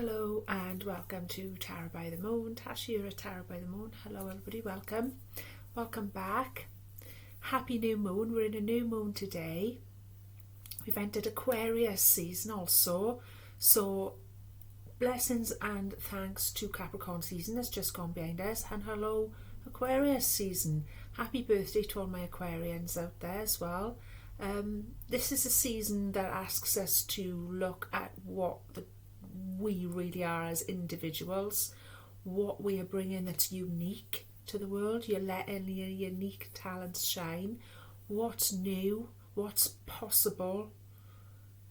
Hello and welcome to Tarot by the Moon. Tasha here at Tarot by the Moon. Hello everybody, welcome back. Happy new moon. We're in a new moon today. We've entered Aquarius season also, so blessings and thanks to Capricorn season that's just gone behind us, and hello Aquarius season. Happy birthday to all my Aquarians out there as well. This is a season that asks us to look at what we really are as individuals, what we are bringing that's unique to the world. You're letting your unique talents shine, what's new, what's possible,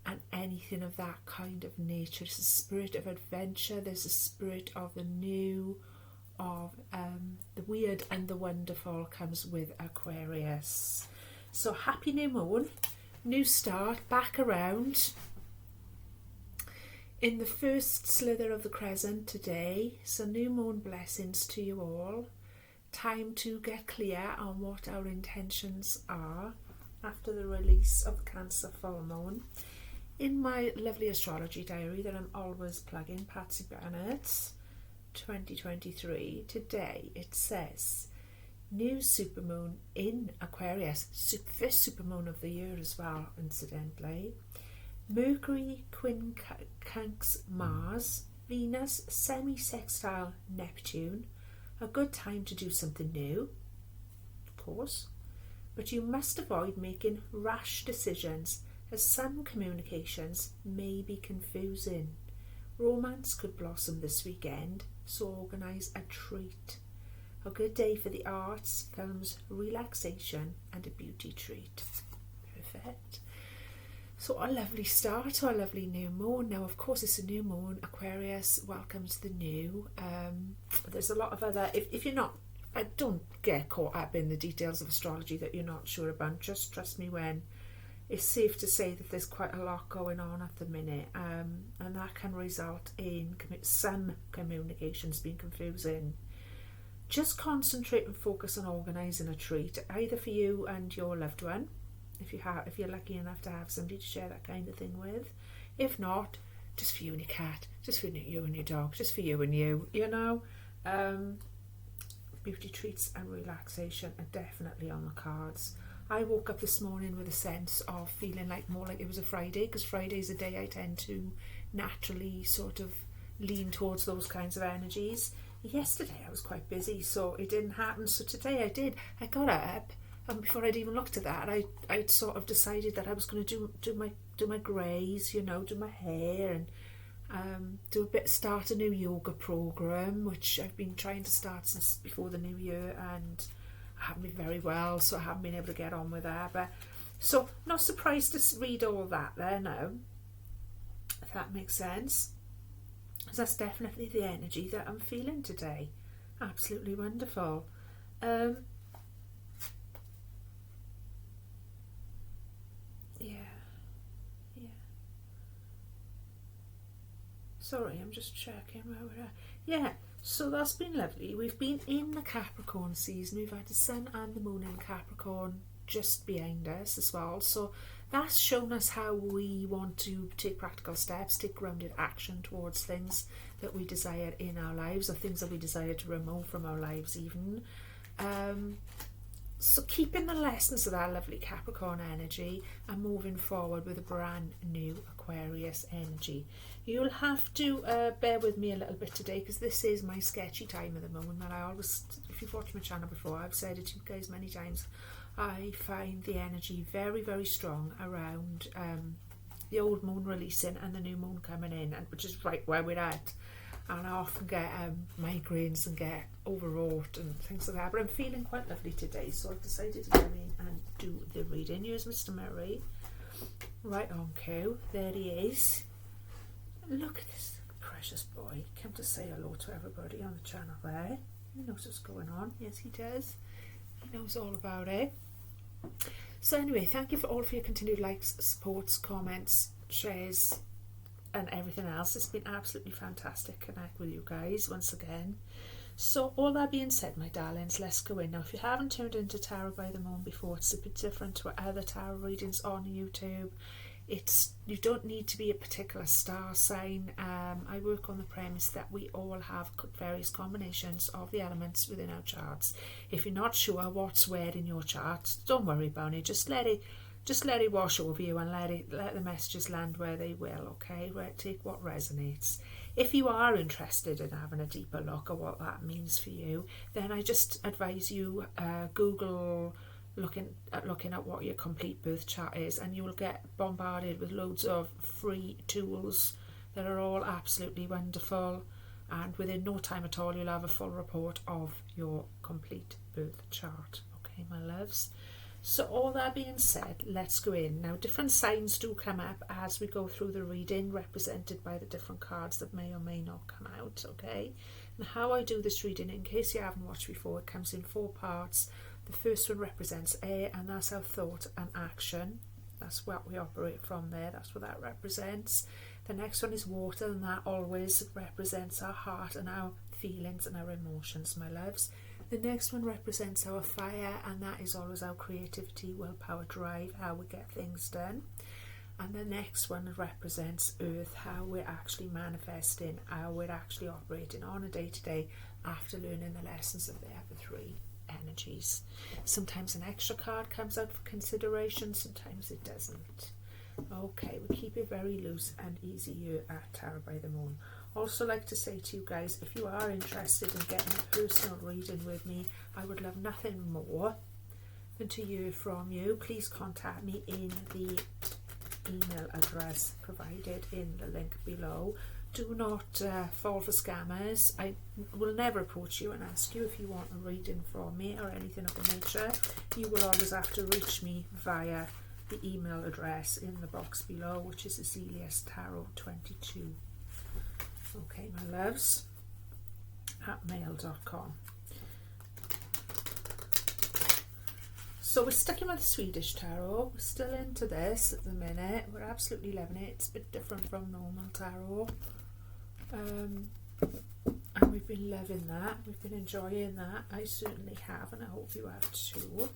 and anything of that kind of nature. There's a spirit of adventure, there's a spirit of the new, of the weird and the wonderful comes with Aquarius. So happy new moon, new start, back around in the first slither of the crescent today. So new moon blessings to you all. Time to get clear on what our intentions are after the release of Cancer full moon. In my lovely astrology diary that I'm always plugging, Patsy Bennett's 2023, today it says new supermoon in Aquarius, first supermoon of the year as well, incidentally. Mercury quincunx Mars, Venus semi-sextile Neptune. A good time to do something new, of course, but you must avoid making rash decisions as some communications may be confusing. Romance could blossom this weekend, so organise a treat. A good day for the arts, films, relaxation and a beauty treat. Perfect. So a lovely start to a lovely new moon. Now, of course, it's a new moon. Aquarius welcomes the new. There's a lot of other... If you're not... don't get caught up in the details of astrology that you're not sure about. Just trust me when it's safe to say that there's quite a lot going on at the minute. And that can result in some communications being confusing. Just concentrate and focus on organising a treat, either for you and your loved one, if you're lucky enough to have somebody to share that kind of thing with. If not, just for you and your cat, just for you and your dog, just for you and you know. Beauty treats and relaxation are definitely on the cards. I woke up this morning with a sense of feeling more like it was a Friday, because Friday's a day I tend to naturally sort of lean towards those kinds of energies. Yesterday I was quite busy, so it didn't happen. So today I did. I got up, and before I'd even looked at that, I'd sort of decided that I was going to do my greys, do my hair, and start a new yoga program, which I've been trying to start since before the new year, and I haven't been very well, so I haven't been able to get on with that. But so not surprised to read all that there now, if that makes sense. That's definitely the energy that I'm feeling today. Absolutely wonderful. Yeah. Sorry, I'm just checking where we're at. Yeah, so that's been lovely. We've been in the Capricorn season. We've had the sun and the moon in Capricorn just behind us as well. So that's shown us how we want to take practical steps, take grounded action towards things that we desire in our lives, or things that we desire to remove from our lives even. So keeping the lessons of that lovely Capricorn energy and moving forward with a brand new Aquarius energy. You'll have to bear with me a little bit today, because this is my sketchy time of the moon. And I always, if you've watched my channel before, I've said it to you guys many times, I find the energy very, very strong around the old moon releasing and the new moon coming in, and which is right where we're at. And I often get migraines and get overwrought and things like that. But I'm feeling quite lovely today, so I've decided to go in and do the reading. Here's Mr. Murray. Right on cue. There he is. Look at this precious boy. Come to say hello to everybody on the channel there. He knows what's going on. Yes, he does. He knows all about it. So anyway, thank you for all of your continued likes, supports, comments, shares, and everything else. It's been absolutely fantastic to connect with you guys once again. So all that being said, my darlings, let's go in. Now, if you haven't tuned into Tarot by the Moon before, it's a bit different to other tarot readings on YouTube. You don't need to be a particular star sign. I work on the premise that we all have various combinations of the elements within our charts. If you're not sure what's where in your chart, don't worry about it. Just let it wash over you and let the messages land where they will. Okay, take what resonates. If you are interested in having a deeper look at what that means for you, then I just advise you Google looking at what your complete birth chart is, and you will get bombarded with loads of free tools that are all absolutely wonderful, and within no time at all you'll have a full report of your complete birth chart. Okay, my loves. So all that being said, let's go in. Now, different signs do come up as we go through the reading, represented by the different cards that may or may not come out, okay? And how I do this reading, in case you haven't watched before, it comes in 4 parts. The first one represents air, and that's our thought and action. That's what we operate from there. That's what that represents. The next one is water, and that always represents our heart and our feelings and our emotions, my loves. The next one represents our fire, and that is always our creativity, willpower, drive, how we get things done. And the next one represents earth, how we're actually manifesting, how we're actually operating on a day-to-day after learning the lessons of the other 3 energies. Sometimes an extra card comes out for consideration, sometimes it doesn't. Okay, we keep it very loose and easy here at Tarot by the Moon. Also like to say to you guys, if you are interested in getting a personal reading with me, I would love nothing more than to hear from you. Please contact me in the email address provided in the link below. Do not fall for scammers. I will never approach you and ask you if you want a reading from me or anything of the nature. You will always have to reach me via the email address in the box below, which is azeliastarot22. Okay, my loves, at mail.com. So we're sticking with the Swedish tarot. We're still into this at the minute. We're absolutely loving it. It's a bit different from normal tarot. And we've been loving that. We've been enjoying that. I certainly have, and I hope you have too.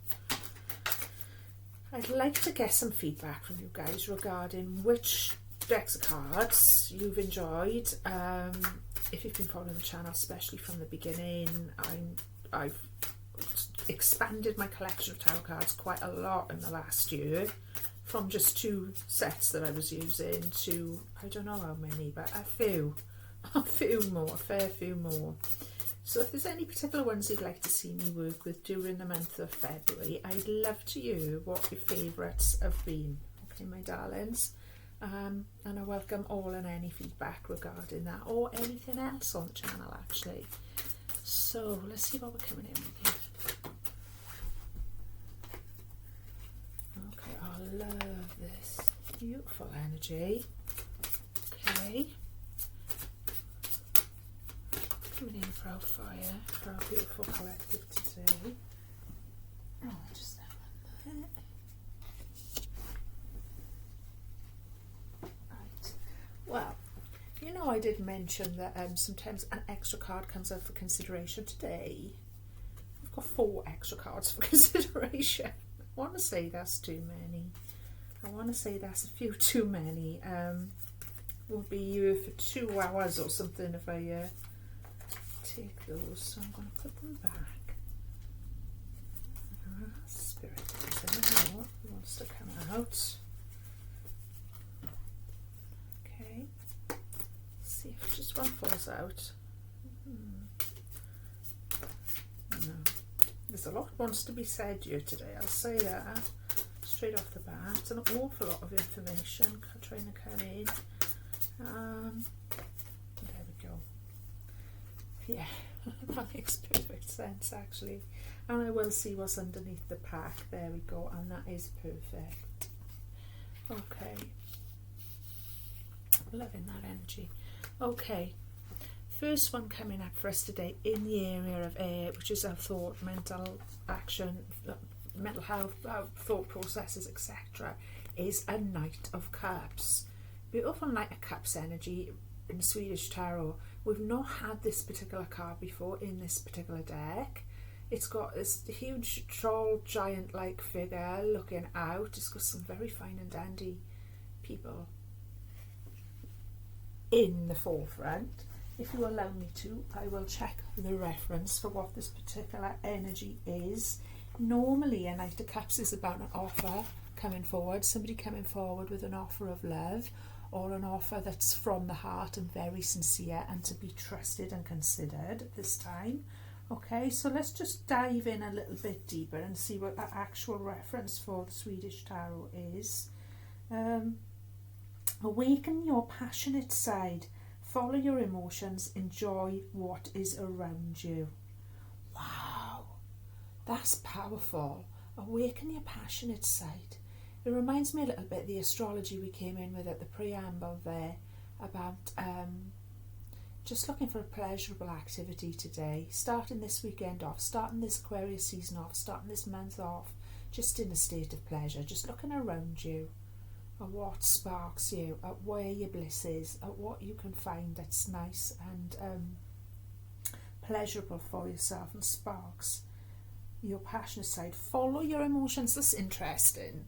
I'd like to get some feedback from you guys regarding which decks of cards you've enjoyed. If you've been following the channel, especially from the beginning, I've expanded my collection of tarot cards quite a lot in the last year, from just 2 sets that I was using to I don't know how many, but a fair few more. So if there's any particular ones you'd like to see me work with during the month of February, I'd love to hear what your favourites have been. Okay, my darlings. And I welcome all and any feedback regarding that, or anything else on the channel actually. So let's see what we're coming in with here. Okay, I love this beautiful energy. Okay, coming in for our fire, for our beautiful collective today. Oh, just that one there. Well, you know, I did mention that sometimes an extra card comes out for consideration. Today we've got 4 extra cards for consideration. I want to say that's too many. I want to say that's a few too many. We'll be here for 2 hours or something if I take those, so I'm going to put them back. Spirit wants to come out. Okay, see if just one falls out. No, there's a lot wants to be said here today, I'll say that straight off the bat. It's an awful lot of information trying to come in. There we go. Yeah, that makes perfect sense actually. And I will see what's underneath the pack. There we go, and that is perfect. Okay, loving that energy. Okay, first one coming up for us today in the area of air, which is our thought, mental action, mental health, our thought processes, etc., is a Knight of Cups. Beautiful Knight of Cups energy in Swedish tarot. We've not had this particular card before in this particular deck. It's got this huge troll giant like figure looking out. It's got some very fine and dandy people in the forefront. If you allow me to, I will check the reference for what this particular energy is. Normally a Knight of Cups is about an offer coming forward, somebody coming forward with an offer of love, or an offer that's from the heart and very sincere and to be trusted and considered at this time. Okay, so let's just dive in a little bit deeper and see what the actual reference for the Swedish Tarot is. Awaken your passionate side, follow your emotions, enjoy what is around you. Wow, that's powerful. Awaken your passionate side. It reminds me a little bit of the astrology we came in with at the preamble there about just looking for a pleasurable activity today, starting this weekend off, starting this Aquarius season off, starting this month off, just in a state of pleasure, just looking around you at what sparks you, at where your bliss is, at what you can find that's nice and pleasurable for yourself and sparks your passionate side. Follow your emotions. That's interesting.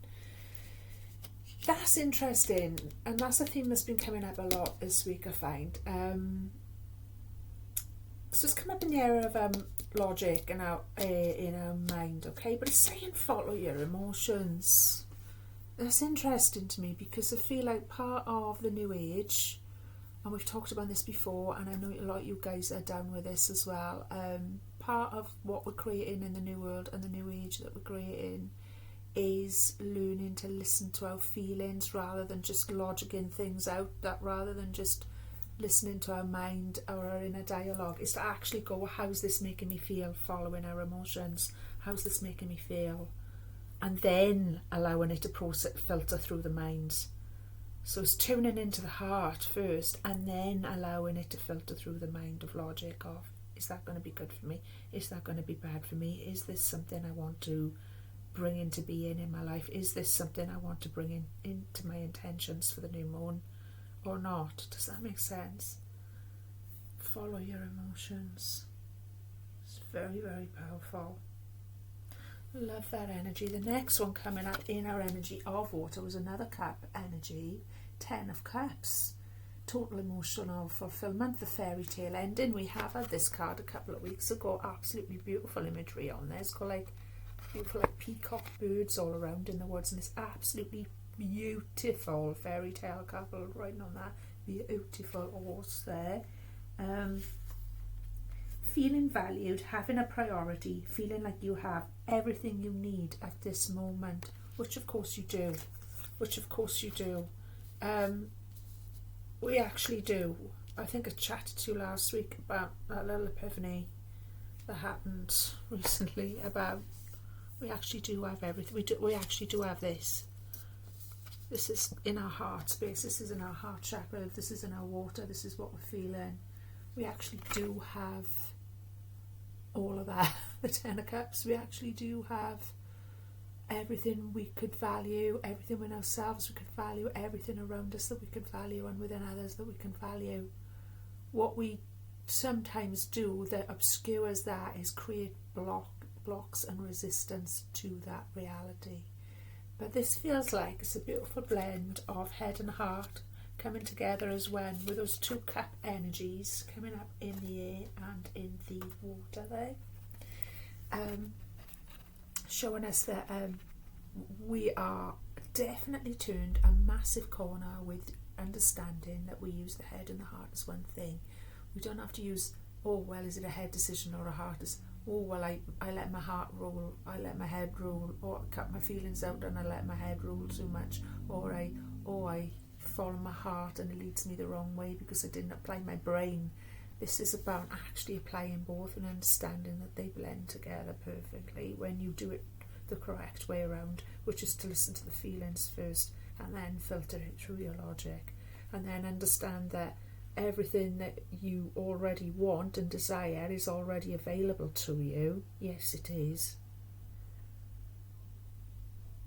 That's interesting, and that's a theme that's been coming up a lot this week, I find. So it's come up in the area of logic and in our mind, okay? But it's saying follow your emotions. That's interesting to me because I feel like part of the new age, and we've talked about this before, and I know a lot of you guys are down with this as well, part of what we're creating in the new world and the new age that we're creating is learning to listen to our feelings rather than just logicking things out, that rather than just listening to our mind or our inner dialogue, is to actually go, how's this making me feel, following our emotions, how's this making me feel, and then allowing it to process, filter through the mind. So it's tuning into the heart first and then allowing it to filter through the mind of logic of, is that going to be good for me, is that going to be bad for me, is this something I want to bring into being in my life, is this something I want to bring into my intentions for the new moon or not? Does that make sense? Follow your emotions. It's very, very powerful. Love that energy. The next one coming up in our energy of water was another cup energy, 10 of Cups. Total emotional fulfillment, the fairy tale ending. We have had this card a couple of weeks ago. Absolutely beautiful imagery on there. It's got like beautiful like peacock birds all around in the woods, and this absolutely beautiful fairy tale couple riding on that beautiful horse there. Feeling valued, having a priority, feeling like you have everything you need at this moment, which of course you do, we actually do. I think I chatted to you last week about that little epiphany that happened recently about we actually do have everything. We actually do have this. This is in our heart space. This is in our heart chakra. This is in our water. This is what we're feeling. We actually do have all of that. The 10 of Cups. We actually do have everything we could value, everything within ourselves we could value, everything around us that we could value, and within others that we can value. What we sometimes do that obscures that is create blocks and resistance to that reality. But this feels like it's a beautiful blend of head and heart coming together as one, with those 2 cup energies coming up in the air and in the water there, showing us that we are definitely turned a massive corner with understanding that we use the head and the heart as one thing. We don't have to use, oh well, is it a head decision or a heart decision? Oh well, I let my heart rule, I let my head rule, or I cut my feelings out and I let my head rule too much, or I follow my heart and it leads me the wrong way because I didn't apply my brain. This is about actually applying both and understanding that they blend together perfectly when you do it the correct way around, which is to listen to the feelings first and then filter it through your logic, and then understand that everything that you already want and desire is already available to you. Yes, it is.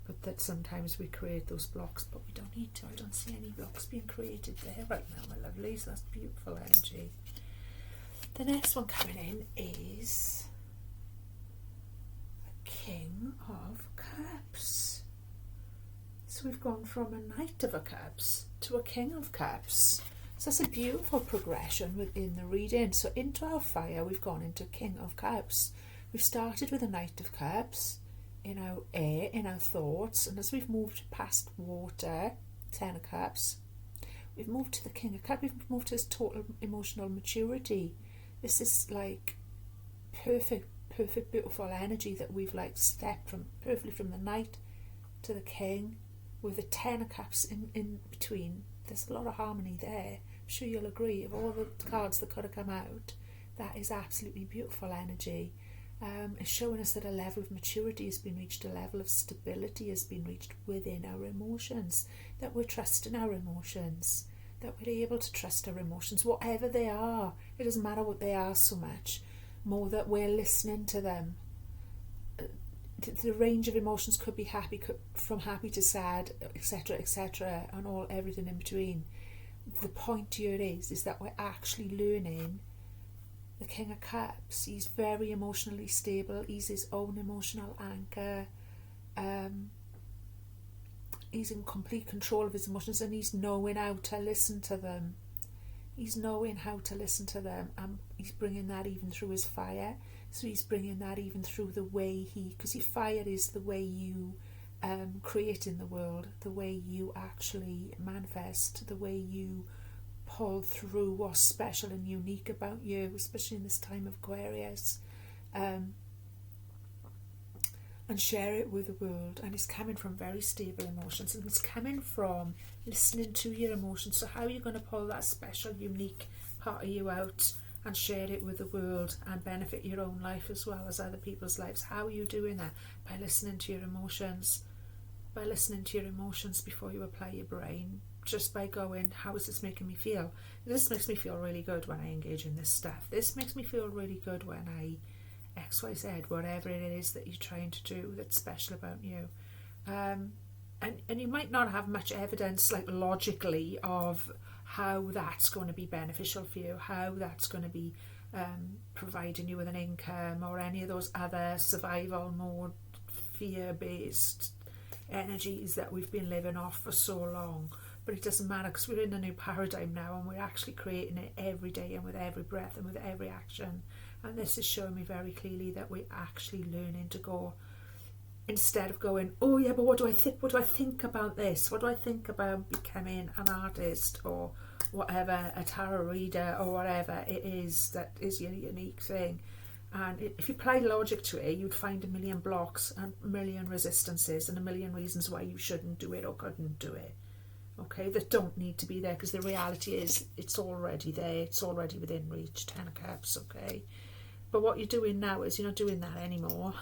But that sometimes we create those blocks, but we don't need to. I don't see any blocks being created there right now, my lovelies. That's beautiful energy. The next one coming in is a King of Cups. So we've gone from a Knight of Cups to a King of Cups. So that's a beautiful progression within the reading. So into our fire, we've gone into King of Cups. We've started with a Knight of Cups in our air, in our thoughts, and as we've moved past water, 10 of Cups, we've moved to the King of Cups. We've moved to this total emotional maturity. This is like perfect, beautiful energy that we've like stepped from perfectly from the Knight to the King, with the 10 of Cups in between. There's a lot of harmony there. I'm sure you'll agree. Of all the cards that could have come out, that is absolutely beautiful energy. It's showing us that a level of maturity has been reached, a level of stability has been reached within our emotions, that we're trusting our emotions, that we're able to trust our emotions, whatever they are. It doesn't matter what they are so much, more that we're listening to them. The range of emotions could be happy, from happy to sad, etc., and everything in between. The point here is that we're actually learning. The King of Cups, he's very emotionally stable. He's his own emotional anchor. He's in complete control of his emotions, and he's knowing how to listen to them. He's knowing how to listen to them, and he's bringing that even through his fire. So he's bringing that even through the way because your fire is the way you create in the world, the way you actually manifest, the way you pull through what's special and unique about you, especially in this time of Aquarius, and share it with the world. And it's coming from very stable emotions, and it's coming from listening to your emotions. So how are you going to pull that special, unique part of you out and share it with the world and benefit your own life as well as other people's lives? How are you doing that? By listening to your emotions. By listening to your emotions before you apply your brain. Just by going, how is this making me feel? This makes me feel really good when I engage in this stuff. This makes me feel really good when I XYZ, whatever it is that you're trying to do that's special about you. And you might not have much evidence, like logically, of how that's going to be beneficial for you, how that's going to be providing you with an income or any of those other survival mode, fear-based energies that we've been living off for so long. But it doesn't matter, because we're in a new paradigm now, and we're actually creating it every day and with every breath and with every action. And this is showing me very clearly that we're actually learning to go, instead of going, oh yeah, but what do I think about this? What do I think about becoming an artist or whatever, a tarot reader or whatever it is that is your unique thing? And if you apply logic to it, you'd find a million blocks and a million resistances and a million reasons why you shouldn't do it or couldn't do it. Okay, that don't need to be there, because the reality is it's already there, it's already within reach. 10 of Cups, okay? But what you're doing now is you're not doing that anymore.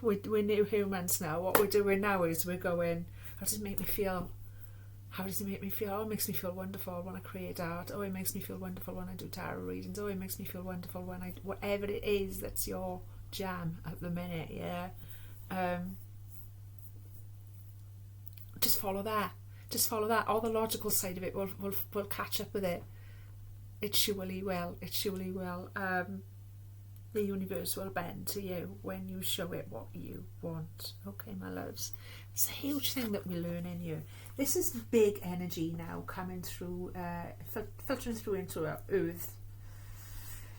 We're new humans now. What we're doing now is we're going, how does it make me feel? How does it make me feel? Oh, it makes me feel wonderful when I create art. Oh, it makes me feel wonderful when I do tarot readings. Oh, it makes me feel wonderful when I... Whatever it is that's your jam at the minute, yeah? Just follow that. Just follow that. All the logical side of it will catch up with it. It surely will. It surely will. The universe will bend to you when you show it what you want. Okay, my loves. It's a huge thing that we're learning here. This is big energy now coming through, filtering through into our earth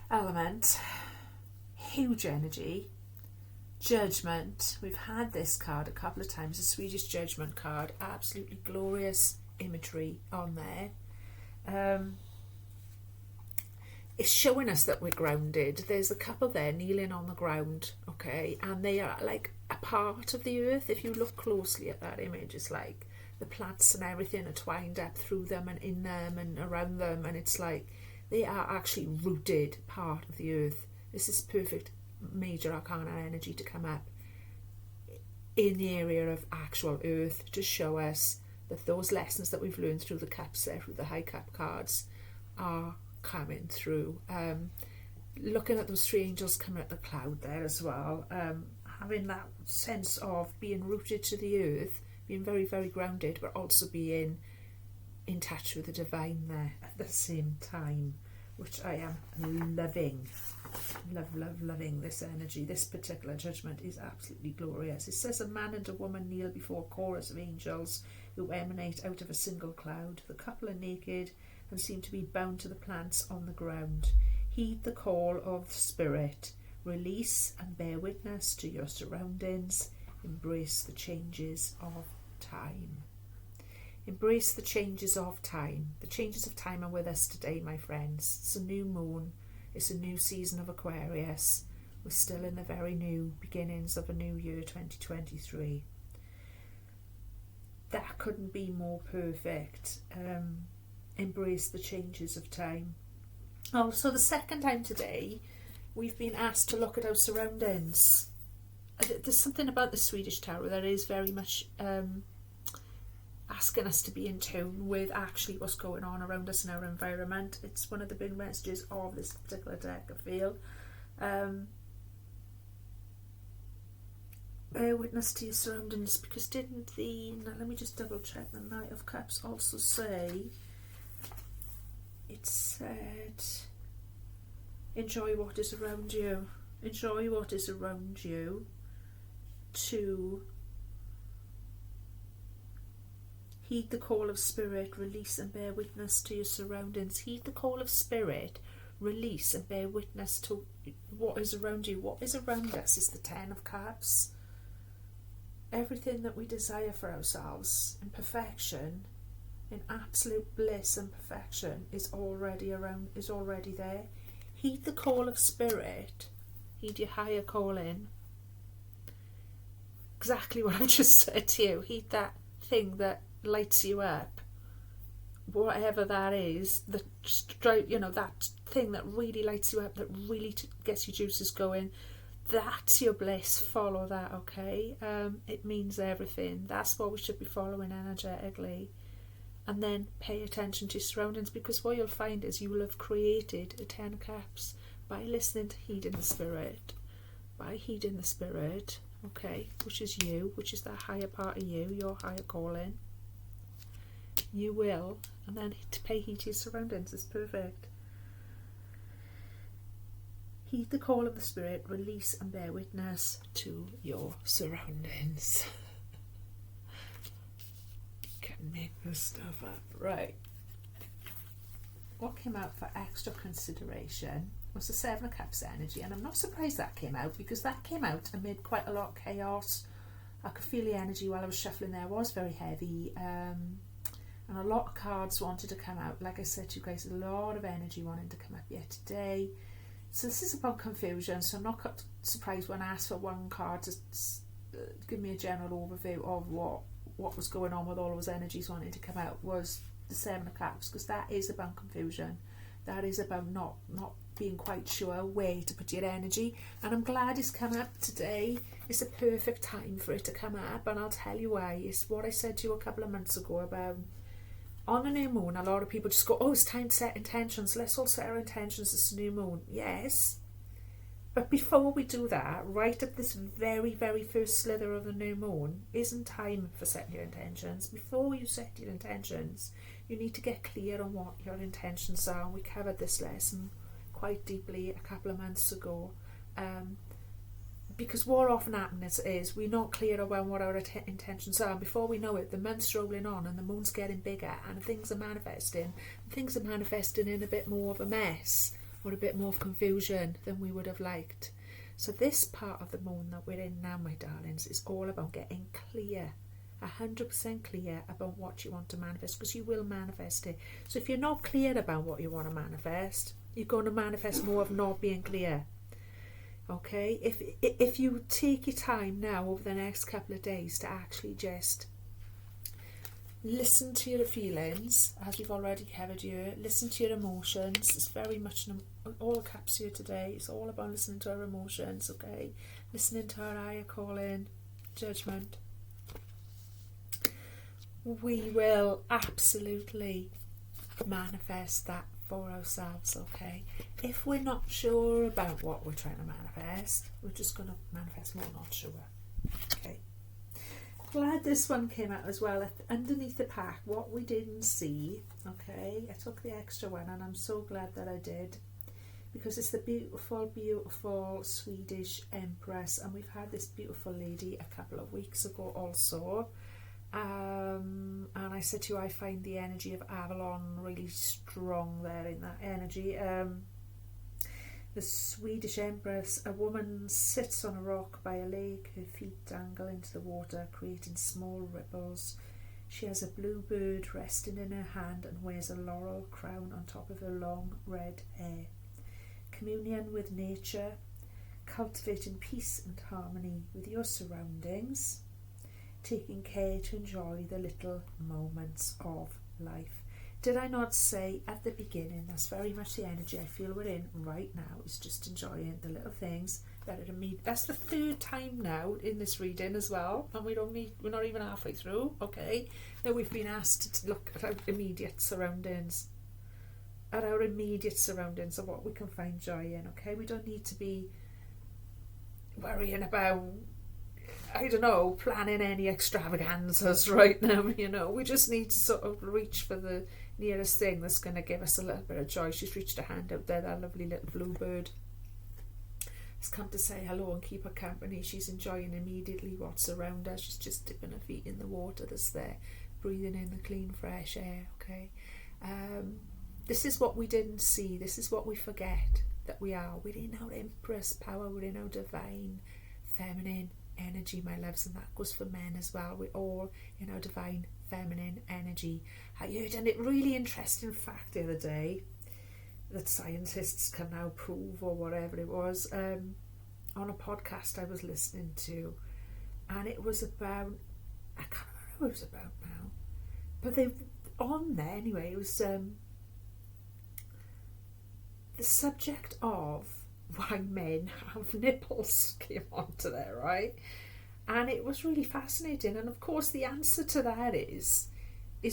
element. Huge energy. Judgment. We've had this card a couple of times, the Swedish Judgment card. Absolutely glorious imagery on there. It's showing us that we're grounded. There's a couple there kneeling on the ground, okay, and they are like a part of the earth. If you look closely at that image, it's like the plants and everything are twined up through them and in them and around them, and it's like they are actually rooted part of the earth. This is perfect major arcana energy to come up in the area of actual earth to show us that those lessons that we've learned through the cups there, through the high cup cards, are coming through. Looking at those three angels coming at the cloud there as well, having that sense of being rooted to the earth, being very, very grounded, but also being in touch with the divine there at the same time, which I am loving. loving this energy. This particular judgment is absolutely glorious. It says a man and a woman kneel before a chorus of angels who emanate out of a single cloud. The couple are naked and seem to be bound to the plants on the ground. Heed the call of the spirit. Release and bear witness to your surroundings. Embrace the changes of time. Embrace the changes of time. The changes of time are with us today, my friends. It's a new moon. It's a new season of Aquarius. We're still in the very new beginnings of a new year, 2023. That couldn't be more perfect. Embrace the changes of time. Oh, so the second time today, we've been asked to look at our surroundings. There's something about the Swedish Tarot that is very much asking us to be in tune with actually what's going on around us in our environment. It's one of the big messages of this particular deck, I feel. Bear witness to your surroundings, because now let me just double check, the Knight of Cups also say, it said, enjoy what is around you. Enjoy what is around you to heed the call of spirit, release and bear witness to your surroundings. Heed the call of spirit, release and bear witness to what is around you. What is around us is the Ten of Cups. Everything that we desire for ourselves in perfection, in absolute bliss and perfection, is already there. Heed the call of spirit. Heed your higher calling. Exactly what I just said to you. Heed that thing that lights you up, whatever that is, that thing that really lights you up, that really gets your juices going. That's your bliss. Follow that, okay? It means everything. That's what we should be following energetically. And then pay attention to your surroundings, because what you'll find is you will have created a 10 of Cups by listening to heeding the spirit. By heeding the spirit, okay, which is you, which is that higher part of you, your higher calling. You will, and then to pay heed to your surroundings is perfect. Heed the call of the spirit, release and bear witness to your surroundings. Can make this stuff up. Right. What came out for extra consideration was the Seven of Cups energy, and I'm not surprised that came out, because that came out amid quite a lot of chaos. I could feel the energy while I was shuffling there. It was very heavy, and a lot of cards wanted to come out. Like I said to you guys, a lot of energy wanting to come up yet today. So this is about confusion, so I'm not surprised when I asked for one card to give me a general overview of what was going on with all those energies wanting to come out, was the Seven of Cups, because that is about confusion. That is about not being quite sure where to put your energy, and I'm glad it's come up today. It's a perfect time for it to come up, and I'll tell you why. It's what I said to you a couple of months ago about on a new moon. A lot of people just go, oh, it's time to set intentions, let's all set our intentions this new moon. Yes, but before we do that, right at this very, very first slither of the new moon isn't time for setting your intentions. Before you set your intentions, you need to get clear on what your intentions are. We covered this lesson quite deeply a couple of months ago, because what often happens is we're not clear about what our intentions are, and before we know it, the month's rolling on and the moon's getting bigger and things are manifesting in a bit more of a mess, or a bit more of confusion than we would have liked. So this part of the moon that we're in now, my darlings, is all about getting clear, 100% clear about what you want to manifest, because you will manifest it. So if you're not clear about what you want to manifest, you're going to manifest more of not being clear. Okay, if you take your time now over the next couple of days to actually just listen to your feelings, as we've already covered here, listen to your emotions. It's very much all the cups here today. It's all about listening to our emotions, okay? Listening to our higher calling, judgment. We will absolutely manifest that for ourselves, okay? If we're not sure about what we're trying to manifest, we're just going to manifest more not sure, okay? Glad this one came out as well. Underneath the pack, what we didn't see, okay? I took the extra one, and I'm so glad that I did, because it's the beautiful, beautiful Swedish Empress, and we've had this beautiful lady a couple of weeks ago also. And I said to you, I find the energy of Avalon really strong there in that energy. The Swedish Empress, a woman sits on a rock by a lake, her feet dangle into the water, creating small ripples. She has a bluebird resting in her hand and wears a laurel crown on top of her long red hair. Communion with nature, cultivating peace and harmony with your surroundings, taking care to enjoy the little moments of life. Did I not say at the beginning, that's very much the energy I feel we're in right now, is just enjoying the little things that are immediate. That's the third time now in this reading as well, and we're not even halfway through, okay? Now we've been asked to look at our immediate surroundings, of what we can find joy in, okay? We don't need to be worrying about, I don't know, planning any extravaganzas right now, you know. We just need to sort of reach for the nearest thing that's going to give us a little bit of joy. She's reached a hand out there, that lovely little bluebird has come to say hello and keep her company. She's enjoying immediately what's around her. She's just dipping her feet in the water that's there, breathing in the clean fresh air, okay? This is what we didn't see. This is what we forget that we are. We're in our Empress power. We're in our divine feminine energy, my loves, and that goes for men as well. We're all in our divine feminine energy. I heard a really interesting fact the other day that scientists can now prove, or whatever it was, on a podcast I was listening to, and it was about, I can't remember what it was about now, but they on there anyway, it was the subject of why men have nipples came onto there, right? And it was really fascinating. And of course the answer to that is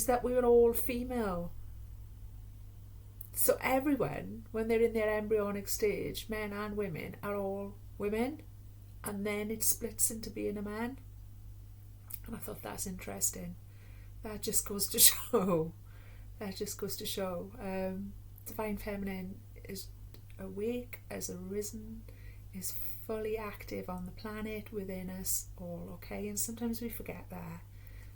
that we were all female. So everyone, when they're in their embryonic stage, men and women, are all women, and then it splits into being a man. And I thought that's interesting. That just goes to show. Divine feminine is awake, has arisen, is fully active on the planet within us all, okay? And sometimes we forget that.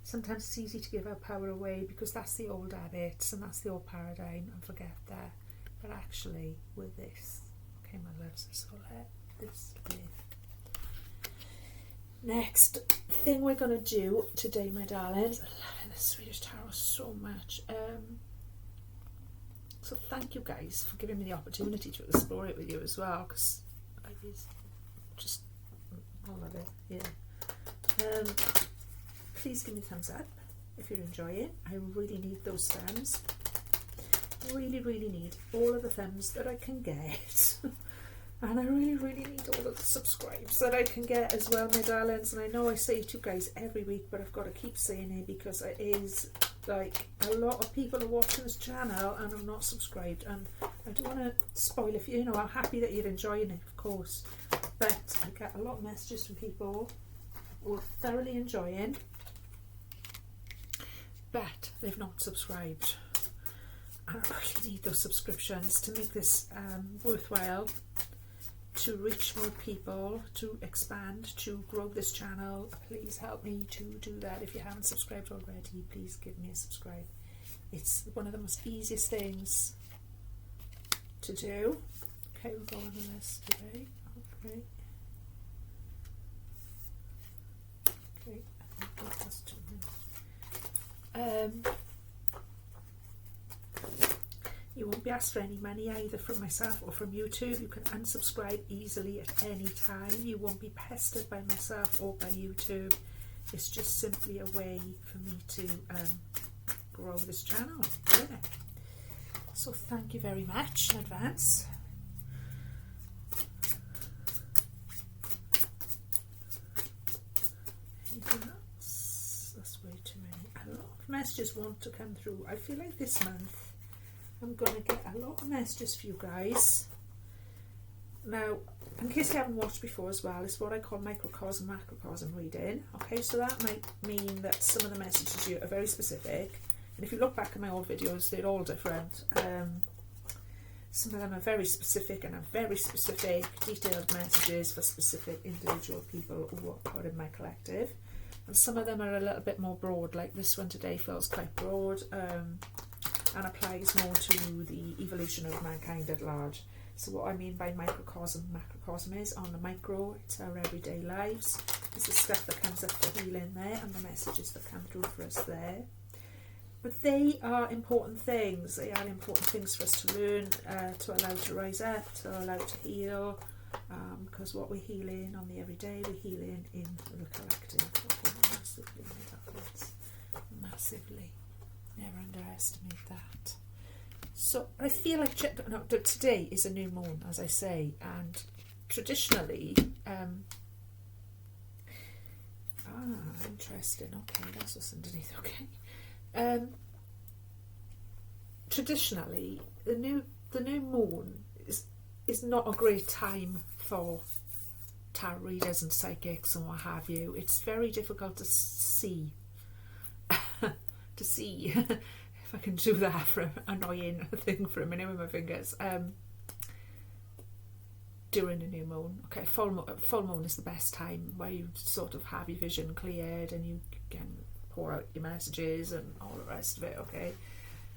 Sometimes it's easy to give our power away because that's the old habits and that's the old paradigm, and forget that. But actually, with this, okay, my loves, so let this be. Next thing we're going to do today, my darlings, I'm loving the Swedish Tarot so much. So thank you guys for giving me the opportunity to explore it with you as well, because I love it, yeah. Please give me a thumbs up if you're enjoying it. I really need those thumbs. Really, really need all of the thumbs that I can get. And I really, really need all of the subscribes that I can get as well, my darlings. And I know I say it to you guys every week, but I've got to keep saying it because it is like a lot of people are watching this channel and are not subscribed. And I don't want to spoil it for you. You know, I'm happy that you're enjoying it, of course. But I get a lot of messages from people who are thoroughly enjoying, but they've not subscribed. And I really need those subscriptions to make this worthwhile, to reach more people, to expand, to grow this channel. Please help me to do that. If you haven't subscribed already, please give me a subscribe. It's one of the most easiest things to do. Okay, we'll go on to this today. Okay. Okay, I think that's 2 minutes. You won't be asked for any money either from myself or from YouTube. You can unsubscribe easily at any time. You won't be pestered by myself or by YouTube. It's just simply a way for me to grow this channel. Yeah. So thank you very much in advance. Anything else? That's way too many. A lot of messages want to come through. I feel like this month I'm going to get a lot of messages for you guys. Now, in case you haven't watched before as well, it's what I call microcosm, macrocosm reading. Okay, so that might mean that some of the messages here are very specific. And if you look back at my old videos, they're all different. Some of them are very specific and have very specific detailed messages for specific individual people who are part of my collective. And some of them are a little bit more broad, like this one today feels quite broad and applies more to the evolution of mankind at large. So what I mean by microcosm, macrocosm is on the micro, it's our everyday lives. It's the stuff that comes up for healing there and the messages that come through for us there. But they are important things. They are important things for us to learn, to allow to rise up, to allow to heal. Because what we're healing on the everyday, we're healing in the collective. Massively, my darlings. Massively. Never underestimate that. So I feel like today is a new moon, as I say, and traditionally, interesting. Okay, that's what's underneath. Okay. Traditionally, the new moon is not a great time for tarot readers and psychics and what have you. It's very difficult to see. To see, if I can do that for an annoying thing for a minute with my fingers. During a new moon, okay, full moon is the best time where you sort of have your vision cleared and you can pour out your messages and all the rest of it. Okay,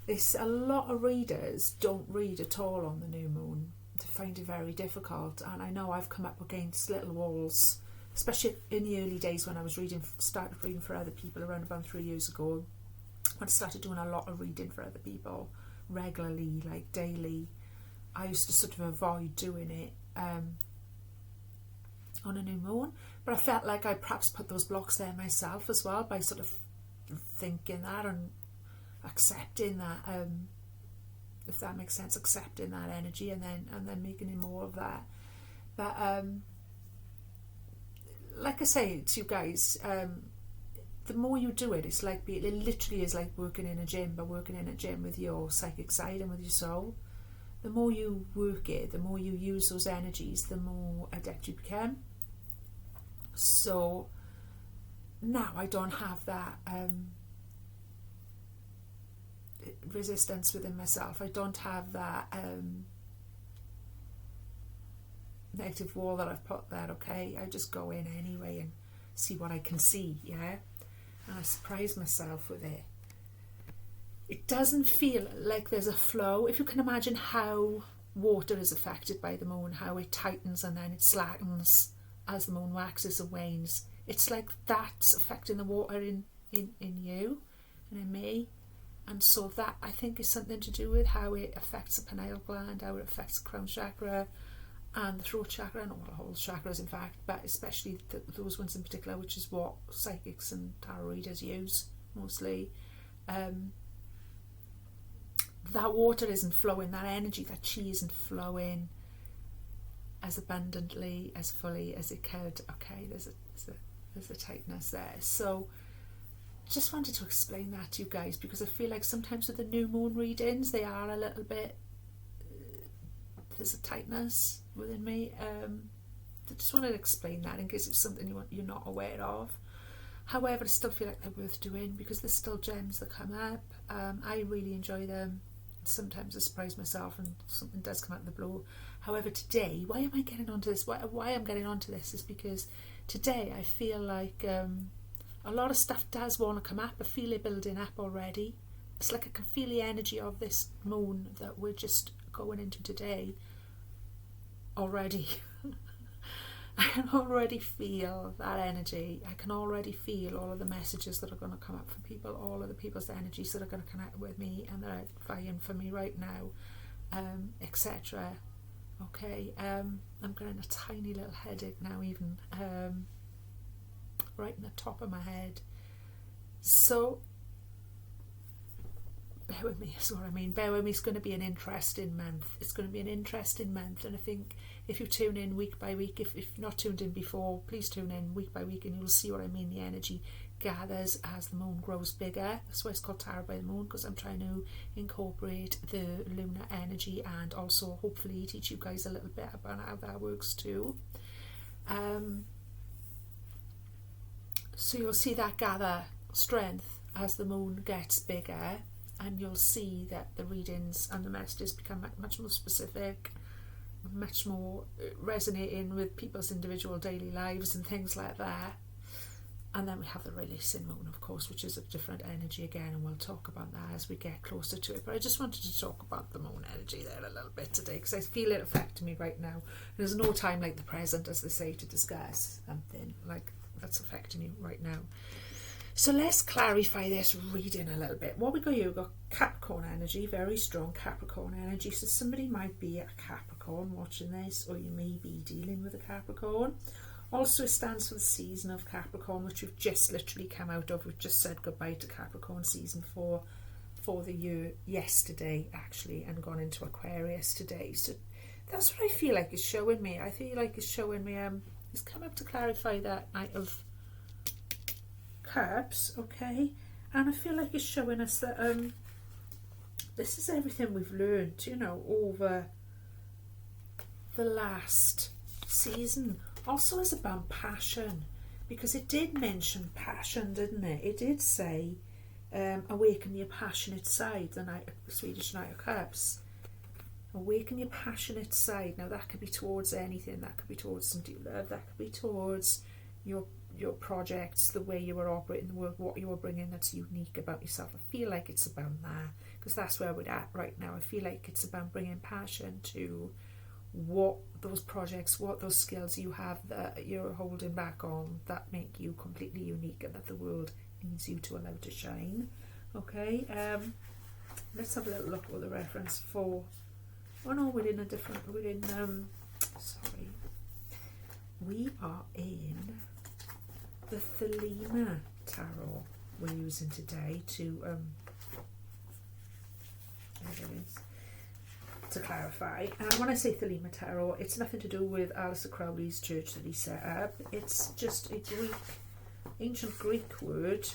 a lot of readers don't read at all on the new moon. They find it very difficult, and I know I've come up against little walls, especially in the early days when I was started reading for other people around about 3 years ago. When I started doing a lot of reading for other people regularly, like daily, I used to sort of avoid doing it on a new moon, but I felt like I perhaps put those blocks there myself as well by sort of thinking that and accepting that, if that makes sense, accepting that energy and then making it more of that. But like I say to you guys, the more you do it, it's like it literally is like working in a gym, but working in a gym with your psychic side and with your soul. The more you work it, the more you use those energies, the more adept you become. So now I don't have that resistance within myself. I don't have that negative wall that I've put there, okay? I just go in anyway and see what I can see, yeah? And I surprise myself with it. It doesn't feel like there's a flow. If you can imagine how water is affected by the moon, how it tightens and then it slackens as the moon waxes and wanes. It's like that's affecting the water in you and in me. And so that, I think, is something to do with how it affects the pineal gland, how it affects the crown chakra and the throat chakra, and all the whole chakras in fact, but especially those ones in particular, which is what psychics and tarot readers use mostly. That water isn't flowing, that energy, that chi isn't flowing as abundantly, as fully as it could. Okay, there's a tightness there. So just wanted to explain that to you guys, because I feel like sometimes with the new moon readings, they are a little bit, there's a tightness within me. I just wanted to explain that in case it's something you're not aware of. However, I still feel like they're worth doing because there's still gems that come up. I really enjoy them. Sometimes I surprise myself and something does come out of the blue. However, today, why am I getting onto this? Why I'm getting onto this is because today I feel like a lot of stuff does want to come up. I feel it building up already. It's like I can feel the energy of this moon that we're just going into today already. I can already feel that energy. I can already feel all of the messages that are going to come up for people, all of the people's energies that are going to connect with me and that are vying for me right now, etc. Okay, I'm getting a tiny little headache now even, right in the top of my head. So bear with me is what I mean. Bear with me. It's going to be an interesting month. It's going to be an interesting month, and I think if you tune in week by week, if you're not tuned in before, please tune in week by week and you'll see what I mean. The energy gathers as the moon grows bigger. That's why it's called Tarot by the Moon, because I'm trying to incorporate the lunar energy and also hopefully teach you guys a little bit about how that works too. So you'll see that gather strength as the moon gets bigger, and you'll see that the readings and the messages become much more specific, much more resonating with people's individual daily lives and things like that. And then we have the releasing moon, of course, which is a different energy again, and we'll talk about that as we get closer to it. But I just wanted to talk about the moon energy there a little bit today, because I feel it affecting me right now. There's no time like the present, as they say, to discuss something like that's affecting you right now. So let's clarify this reading a little bit. What we got here, we've got Capricorn energy, very strong Capricorn energy. So somebody might be a Capricorn watching this, or you may be dealing with a Capricorn. Also, it stands for the season of Capricorn, which we've just literally come out of. We've just said goodbye to Capricorn season for the year yesterday, actually, and gone into Aquarius today. So that's what I feel like it's showing me. I feel like it's showing me, it's come up to clarify that Knight of Cups, okay? And I feel like it's showing us that this is everything we've learned, you know, over the last season. Also, it's about passion, because it did mention passion, didn't it? It did say awaken your passionate side, the Swedish Knight of Cups. Awaken your passionate side. Now that could be towards anything. That could be towards somebody you love. That could be towards your projects, the way you are operating the world, what you are bringing that's unique about yourself. I feel like it's about that, because that's where we're at right now. I feel like it's about bringing passion to what those projects, what those skills you have that you're holding back on, that make you completely unique and that the world needs you to allow to shine. Okay, let's have a little look at the sorry, we are in the Thelema tarot we're using today to there it is, to clarify. And when I say Thelema tarot, it's nothing to do with Aleister Crowley's church that he set up. It's just a ancient Greek word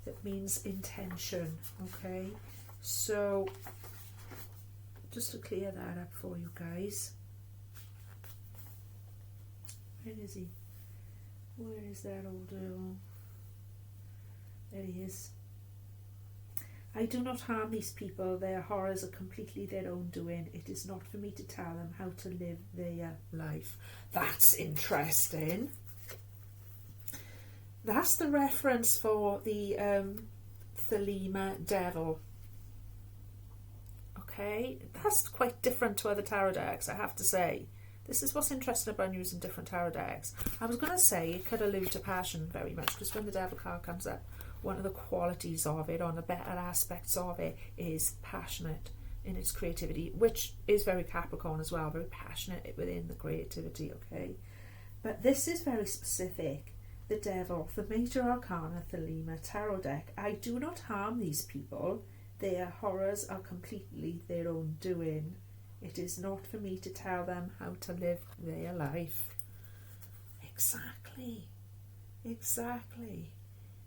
that means intention. Okay, so just to clear that up for you guys. Where is he? Where is that old earl? There he is. I do not harm these people. Their horrors are completely their own doing. It is not for me to tell them how to live their life. That's interesting. That's the reference for the Thelema devil. Okay, that's quite different to other tarot decks, I have to say. This is what's interesting about using different tarot decks. I was going to say it could allude to passion very much, because when the devil card comes up, one of the qualities of it, or the better aspects of it, is passionate in its creativity, which is very Capricorn as well, very passionate within the creativity, okay? But this is very specific. The devil, the major arcana, Thelema tarot deck. I do not harm these people. Their horrors are completely their own doing. It is not for me to tell them how to live their life. Exactly.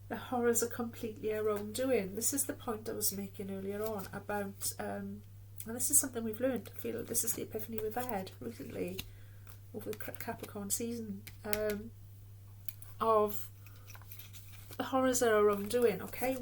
The horrors are completely our own doing. This is the point I was making earlier on about, and this is something we've learned. I feel this is the epiphany we've had recently over the Capricorn season, of the horrors are our own doing. Okay,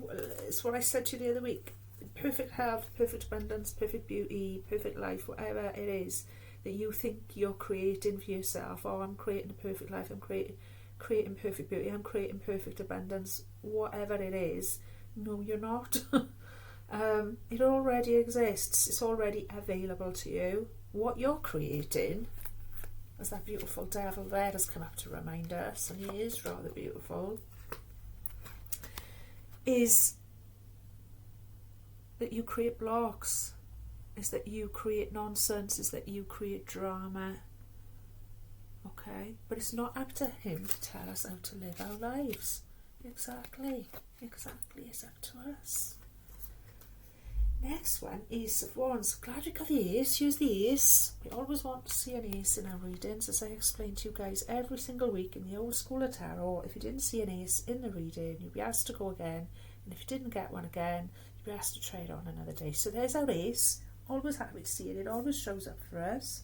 it's what I said to you the other week. Perfect health, perfect abundance, perfect beauty, perfect life, whatever it is that you think you're creating for yourself. Oh, I'm creating a perfect life, I'm creating perfect beauty, I'm creating perfect abundance, whatever it is. No, you're not. It already exists. It's already available to you. What you're creating, as that beautiful devil there has come up to remind us, and he is rather beautiful, is that you create blocks, is that you create nonsense, is that you create drama. Okay, but it's not up to him to tell us how to live our lives. Exactly, it's up to us. Next one, Ace of Wands. Glad we got the ace. Use the ace. We always want to see an ace in our readings, as I explain to you guys every single week in the old school of tarot. If you didn't see an ace in the reading, you'd be asked to go again, and if you didn't get one again, you'd be asked to try it on another day. So there's our ace. Always happy to see it. It always shows up for us.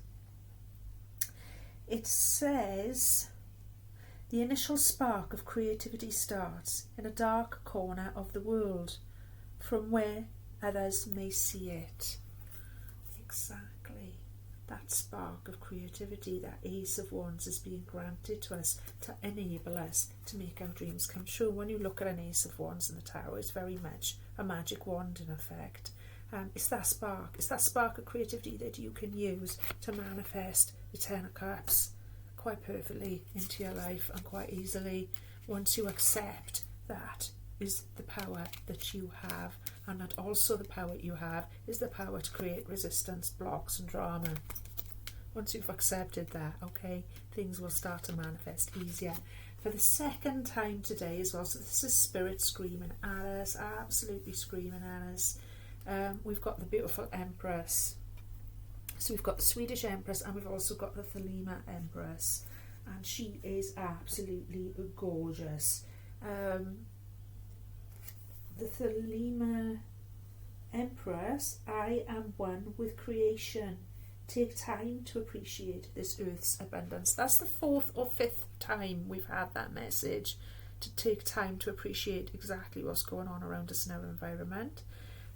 It says, the initial spark of creativity starts in a dark corner of the world, from where others may see it. Exactly. That spark of creativity, that Ace of Wands is being granted to us to enable us to make our dreams come true. When you look at an Ace of Wands in the Tower, it's very much a magic wand in effect. It's that spark of creativity that you can use to manifest the Ten of Cups quite perfectly into your life, and quite easily, once you accept that is the power that you have, and that also the power you have is the power to create resistance, blocks and drama. Once you've accepted that, okay, things will start to manifest easier. For the second time today as well, so this is Spirit screaming at us, absolutely screaming at us. We've got the beautiful Empress. So we've got the Swedish Empress, and we've also got the Thelema Empress, and she is absolutely gorgeous. The Thelema Empress, I am one with creation. Take time to appreciate this earth's abundance. That's the 4th or 5th time we've had that message, to take time to appreciate exactly what's going on around us in our environment.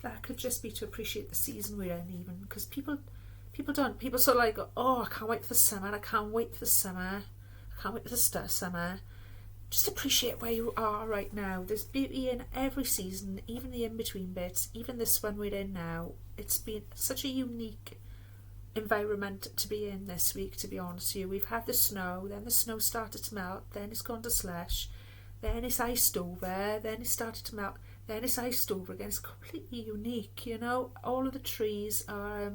That could just be to appreciate the season we're in, even, because people sort of like, oh, I can't wait for the summer, I can't wait for the summer, I can't wait for the summer. Just appreciate where you are right now. There's beauty in every season, even the in-between bits, even this one we're in now. It's been such a unique environment to be in this week, to be honest with you. We've had the snow, then the snow started to melt, then it's gone to slush, then it's iced over, then it started to melt, then it's iced over again. It's completely unique, you know. All of the trees are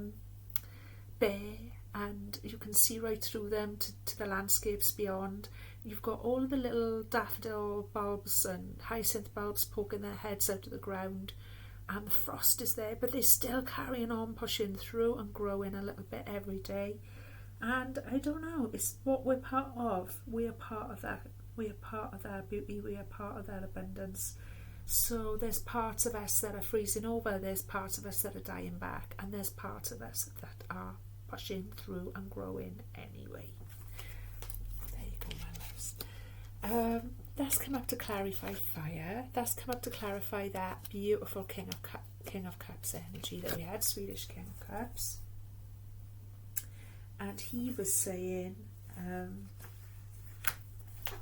bare, and you can see right through them to the landscapes beyond. You've got all of the little daffodil bulbs and hyacinth bulbs poking their heads out of the ground, and the frost is there, but they're still carrying on, pushing through and growing a little bit every day. And I don't know, it's what we're part of. We are part of that. We are part of that beauty. We are part of that abundance. So there's parts of us that are freezing over, there's parts of us that are dying back, and there's parts of us that are pushing through and growing anyway. There you go, my loves. That's come up to clarify fire. That's come up to clarify that beautiful King of Cups energy that we had, Swedish King of Cups. And he was saying,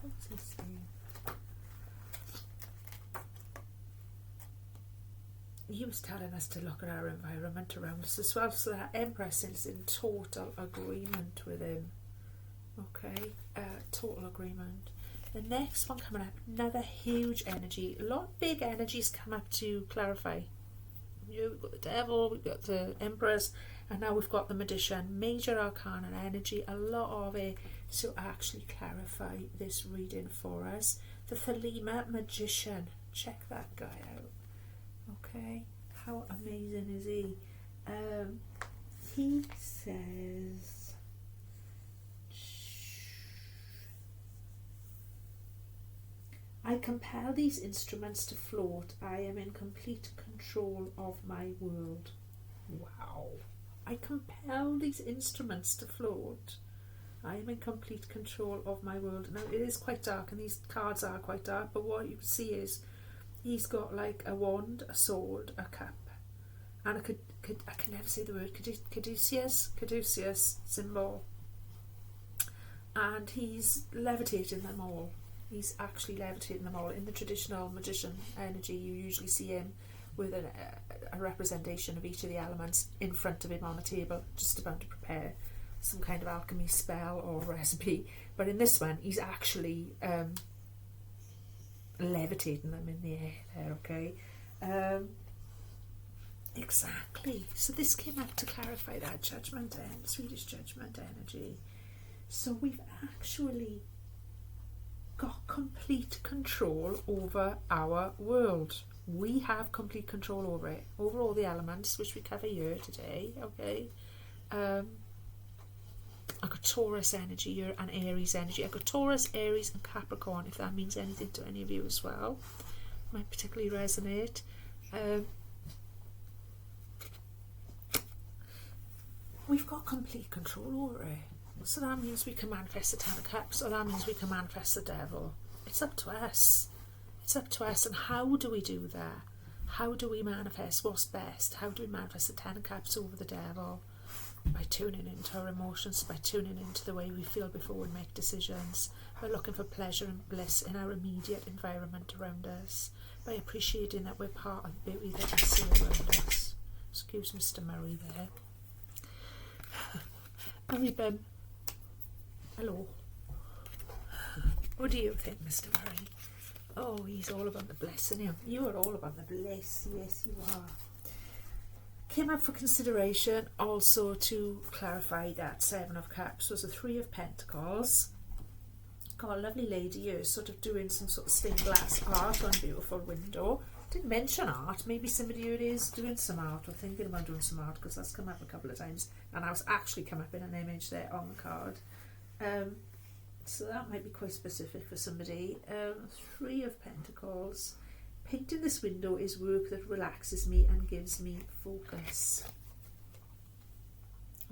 what's he saying? He was telling us to look at our environment around us as well, so that Empress is in total agreement with him. Okay, total agreement. The next one coming up, another huge energy. A lot of big energies come up to clarify. We've got the Devil, we've got the Empress, and now we've got the Magician. Major Arcana energy, a lot of it to actually clarify this reading for us. The Thelema Magician, check that guy out. Okay, how amazing is he? He says, I compel these instruments to float. I am in complete control of my world. Wow. I compel these instruments to float. I am in complete control of my world. Now, it is quite dark, and these cards are quite dark, but what you can see is he's got like a wand, a sword, a cup, and I can never say the word, caduceus symbol, and he's levitating them all. He's actually levitating them all. In the traditional magician energy, you usually see him with a representation of each of the elements in front of him on a table, just about to prepare some kind of alchemy spell or recipe. But in this one, he's actually levitating them in the air there, okay? Exactly. So this came up to clarify that judgment and Swedish judgment energy. So we've actually got complete control over our world. We have complete control over it, over all the elements which we cover here today, okay? I've got Taurus energy here and Aries energy. I've got Taurus, Aries and Capricorn, if that means anything to any of you as well. Might particularly resonate. We've got complete control over it. So that means we can manifest the Ten of Cups, or that means we can manifest the Devil. It's up to us. It's up to us. And how do we do that? How do we manifest what's best? How do we manifest the 10 of Cups over the Devil? By tuning into our emotions, by tuning into the way we feel before we make decisions. By looking for pleasure and bliss in our immediate environment around us. By appreciating that we're part of the beauty that we see around us. Excuse Mr. Murray there. Murray Bim. Hello. What do you think, Mr. Murray? Oh, he's all about the bliss, isn't he? You are all about the bliss. Yes, you are. Came up for consideration also to clarify that 7 of Cups was a 3 of Pentacles. Got a lovely lady here sort of doing some sort of stained glass art on a beautiful window. Didn't mention art. Maybe somebody who is doing some art or thinking about doing some art, because that's come up a couple of times. And I was actually come up in an image there on the card. So that might be quite specific for somebody. 3 of Pentacles. Painting this window is work that relaxes me and gives me focus.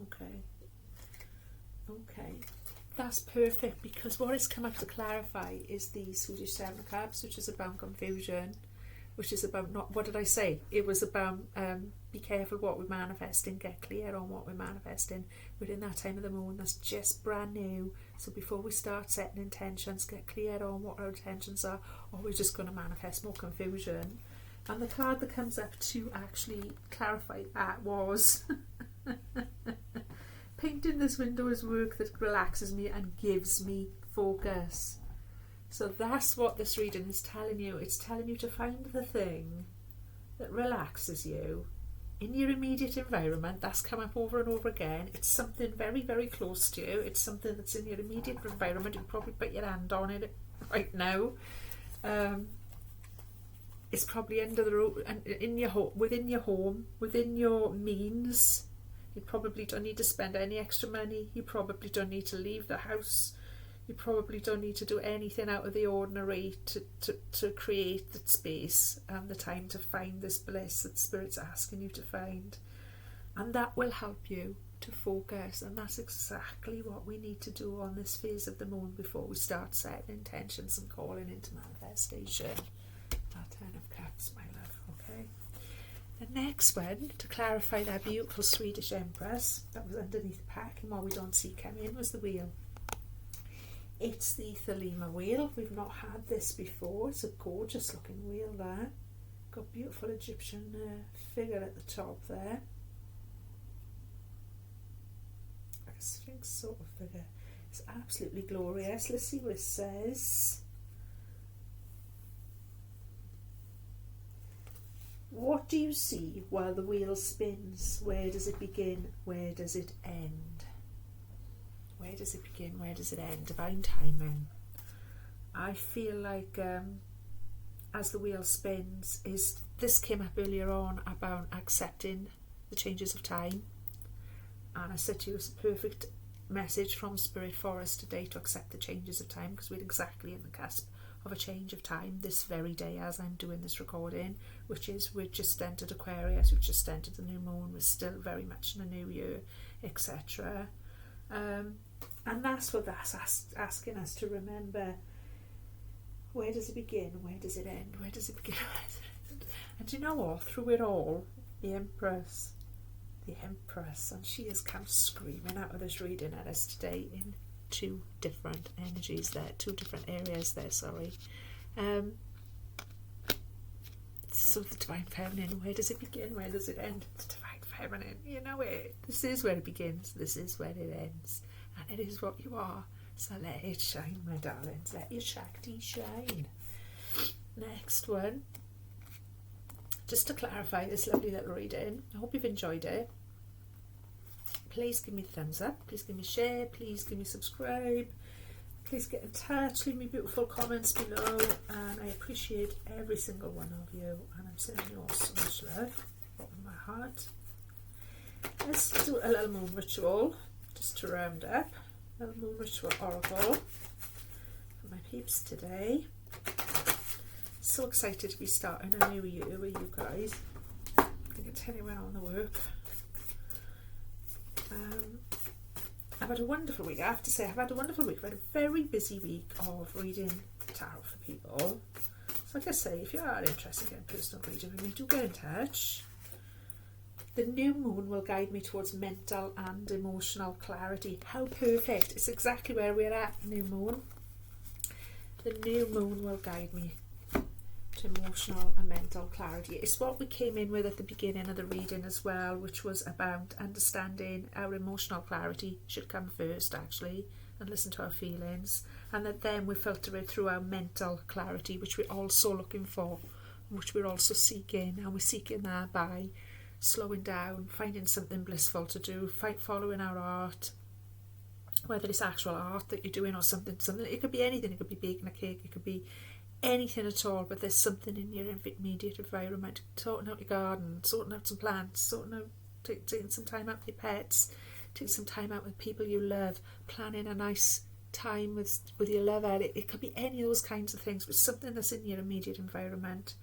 Okay. Okay. That's perfect, because what has come up to clarify is the Swedish 7 of Cups, which is about confusion, which is about not, what did I say? It was about be careful what we're manifesting, get clear on what we're manifesting. We're in that time of the moon that's just brand new, so before we start setting intentions, get clear on what our intentions are, or we're just going to manifest more confusion. And the card that comes up to actually clarify that was painting this window is work that relaxes me and gives me focus. So that's what this reading is telling you. It's telling you to find the thing that relaxes you in your immediate environment. That's come up over and over again. It's something very, very close to you. It's something that's in your immediate environment. You can probably put your hand on it right now. It's probably under the roof, and in your home, within your home, within your means. You probably don't need to spend any extra money. You probably don't need to leave the house. You probably don't need to do anything out of the ordinary to create that space and the time to find this bliss that Spirit's asking you to find. And that will help you to focus, and that's exactly what we need to do on this phase of the moon before we start setting intentions and calling into manifestation. That 10 of Cups, my love, okay? The next one, to clarify that beautiful Swedish Empress that was underneath the pack, and what we don't see come in, was the wheel. It's the Thelema wheel. We've not had this before. It's a gorgeous looking wheel there. Got beautiful Egyptian figure at the top there. Like a sphinx sort of figure. It's absolutely glorious. Let's see what it says. What do you see while the wheel spins? Where does it begin? Where does it end? Where does it begin? Where does it end? Divine timing. I feel like as the wheel spins, this came up earlier on about accepting the changes of time. And I said to you, it's a perfect message from Spirit for us today to accept the changes of time, because we're exactly in the cusp of a change of time this very day as I'm doing this recording, which is we've just entered Aquarius, we've just entered the new moon, we're still very much in a new year, etc. And that's what that's asking us to remember. Where does it begin? Where does it end? Where does it begin? And you know what? Through it all, the Empress, and she has come screaming out of this reading at us today in 2 different energies there, 2 different areas there, sorry. So the Divine Feminine, where does it begin? Where does it end? The Divine Feminine, you know it. This is where it begins, this is where it ends. And it is what you are. So let it shine, my darlings. Let your Shakti shine. Next one. Just to clarify this lovely little reading, I hope you've enjoyed it. Please give me a thumbs up. Please give me a share. Please give me a subscribe. Please get in touch. Leave me beautiful comments below. And I appreciate every single one of you. And I'm sending you all so much love from my heart. Let's do a little moon ritual. Just to round up, a little moon ritual oracle for my peeps today. So excited to be starting a new year with you guys. I can tell you when on the work. I've had a wonderful week. I have to say, I've had a wonderful week. I've had a very busy week of reading tarot for people. So like I say, if you are interested in personal reading with me, do get in touch. The new moon will guide me towards mental and emotional clarity. How perfect. It's exactly where we're at, new moon. The new moon will guide me to emotional and mental clarity. It's what we came in with at the beginning of the reading as well, which was about understanding our emotional clarity should come first, actually, and listen to our feelings, and that then we filter it through our mental clarity, which we're also looking for, which we're also seeking, and we're seeking that by slowing down, finding something blissful to do, following our art, whether it's actual art that you're doing or something, it could be anything. It could be baking a cake, it could be anything at all, but there's something in your immediate environment, sorting out your garden, sorting out some plants, taking some time out with your pets, taking some time out with people you love, planning a nice time with your lover. It could be any of those kinds of things, but something that's in your immediate environment.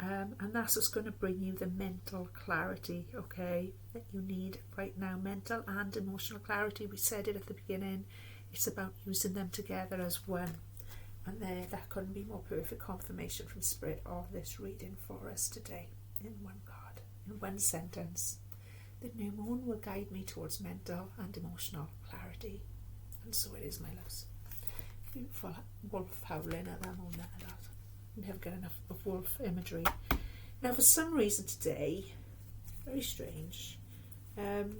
And that's what's going to bring you the mental clarity, okay, that you need right now. Mental and emotional clarity, we said it at the beginning, it's about using them together as one. And that couldn't be more perfect confirmation from Spirit of this reading for us today. In one card, in one sentence. The new moon will guide me towards mental and emotional clarity. And so it is, my loves. Beautiful wolf howling at that moment. Never get enough of wolf imagery. Now, for some reason today, very strange, to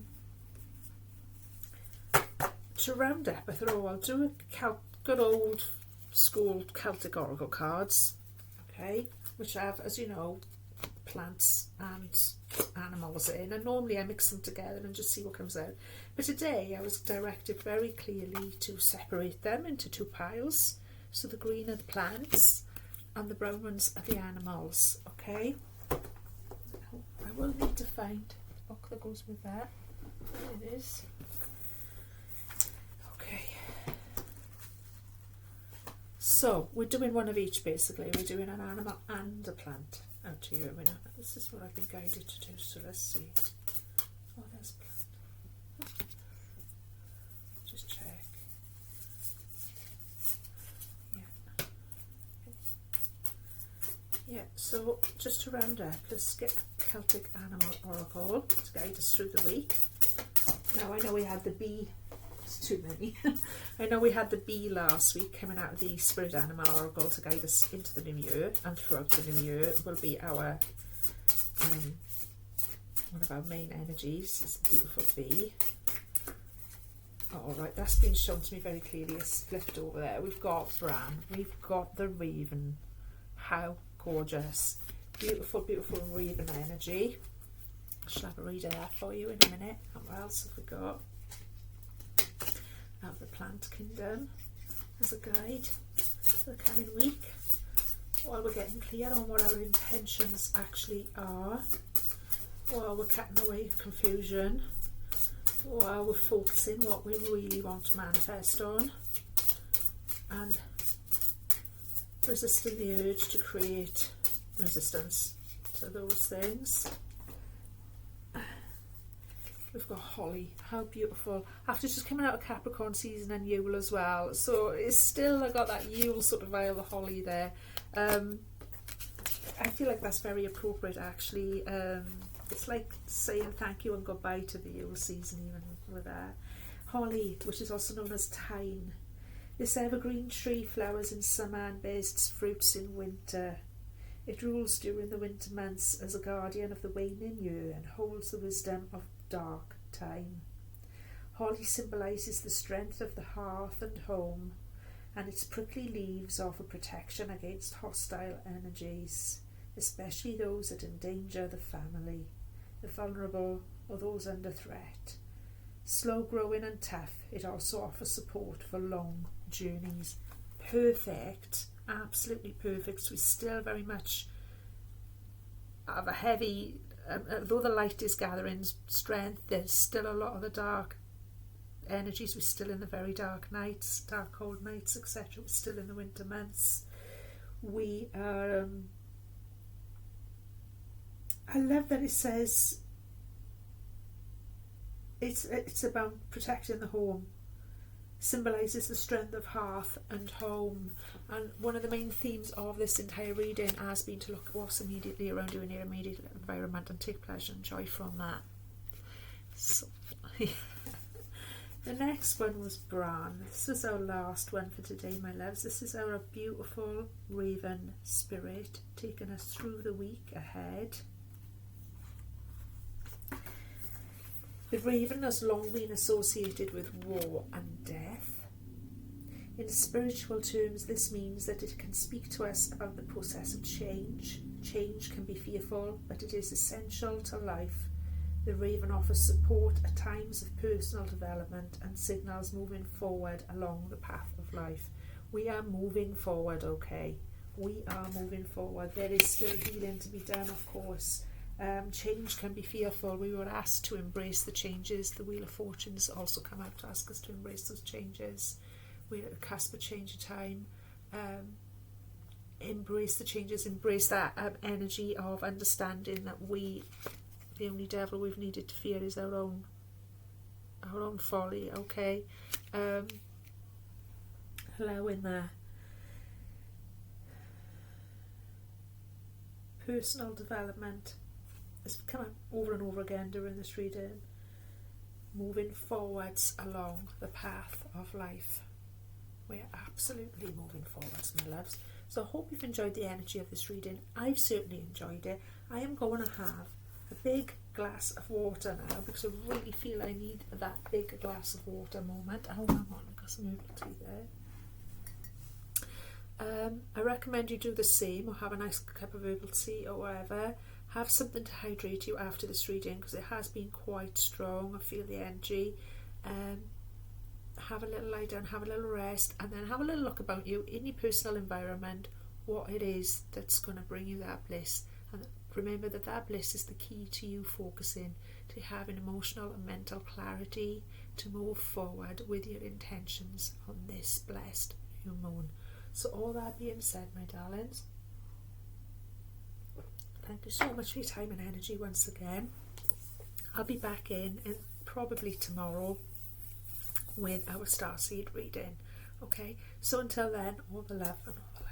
round up, I thought, I'll do a good old school Celtic oracle cards, okay, which have, as you know, plants and animals in, and normally I mix them together and just see what comes out. But today I was directed very clearly to separate them into two piles. So the green are the plants, and the brown ones are the animals, okay? I will need to find the book that goes with that. There it is. Okay. So, we're doing one of each basically. We're doing an animal and a plant out to you. This is what I've been guided to do, so let's see. Oh, there's a plant. Just check. Yeah, so just to round up, let's get Celtic Animal Oracle to guide us through the week. Now, I know we had the bee, it's too many. I know we had the bee last week coming out of the Spirit Animal Oracle to guide us into the new year, and throughout the new year will be our one of our main energies, is the beautiful bee. Alright, that's been shown to me very clearly. It's flipped over there. We've got Bran, we've got the Raven. How gorgeous. Beautiful, beautiful Raven energy. I shall have a reader there for you in a minute. And what else have we got? Out of the Plant Kingdom as a guide for the coming week. While we're getting clear on what our intentions actually are. While we're cutting away confusion. While we're focusing what we really want to manifest on. And resisting the urge to create resistance to those things. We've got Holly, how beautiful. After just coming out of Capricorn season and Yule as well, so it's still, I got that Yule sort of vibe of Holly there. I feel like that's very appropriate actually. It's like saying thank you and goodbye to the Yule season, even with that. Holly, which is also known as Thyme. This evergreen tree flowers in summer and bears its fruits in winter. It rules during the winter months as a guardian of the waning year and holds the wisdom of dark time. Holly symbolises the strength of the hearth and home, and its prickly leaves offer protection against hostile energies, especially those that endanger the family, the vulnerable, or those under threat. Slow growing and tough, it also offers support for long journeys. Perfect, absolutely perfect. So we still very much have a heavy, though the light is gathering strength, there's still a lot of the dark energies. We're still in the very dark nights, dark cold nights, etc. We're still in the winter months. We are I love that it says it's about protecting the home. symbolises the strength of hearth and home. And one of the main themes of this entire reading has been to look at what's immediately around you in your immediate environment and take pleasure and joy from that. So, the next one was Bran. This was our last one for today, my loves. This is our beautiful raven spirit taking us through the week ahead. The raven has long been associated with war and death. In spiritual terms, this means that it can speak to us about the process of change. Change can be fearful, but it is essential to life. The raven offers support at times of personal development and signals moving forward along the path of life. We are moving forward, okay? We are moving forward. There is still healing to be done, of course. Change can be fearful. We were asked to embrace the changes. The Wheel of Fortunes also come out to ask us to embrace those changes. We're at the cusp of change of time. Embrace the changes, embrace that energy of understanding that the only devil we've needed to fear is our own folly, okay? Allowing that personal development has come up over and over again during this reading. Moving forwards along the path of life. We're absolutely moving forwards, my loves. So I hope you've enjoyed the energy of this reading. I've certainly enjoyed it. I am going to have a big glass of water now because I really feel I need that big glass of water moment. Oh, hang on, I've got some herbal tea there. I recommend you do the same, or have a nice cup of herbal tea or whatever. Have something to hydrate you after this reading because it has been quite strong. I feel the energy. Have a little lie down, have a little rest, and then have a little look about you in your personal environment, what it is that's going to bring you that bliss. And remember that bliss is the key to you focusing, to having emotional and mental clarity to move forward with your intentions on this blessed new moon. So all that being said, my darlings, thank you so much for your time and energy once again. I'll be back in probably tomorrow with our starseed reading. Okay, so until then, all the love and all the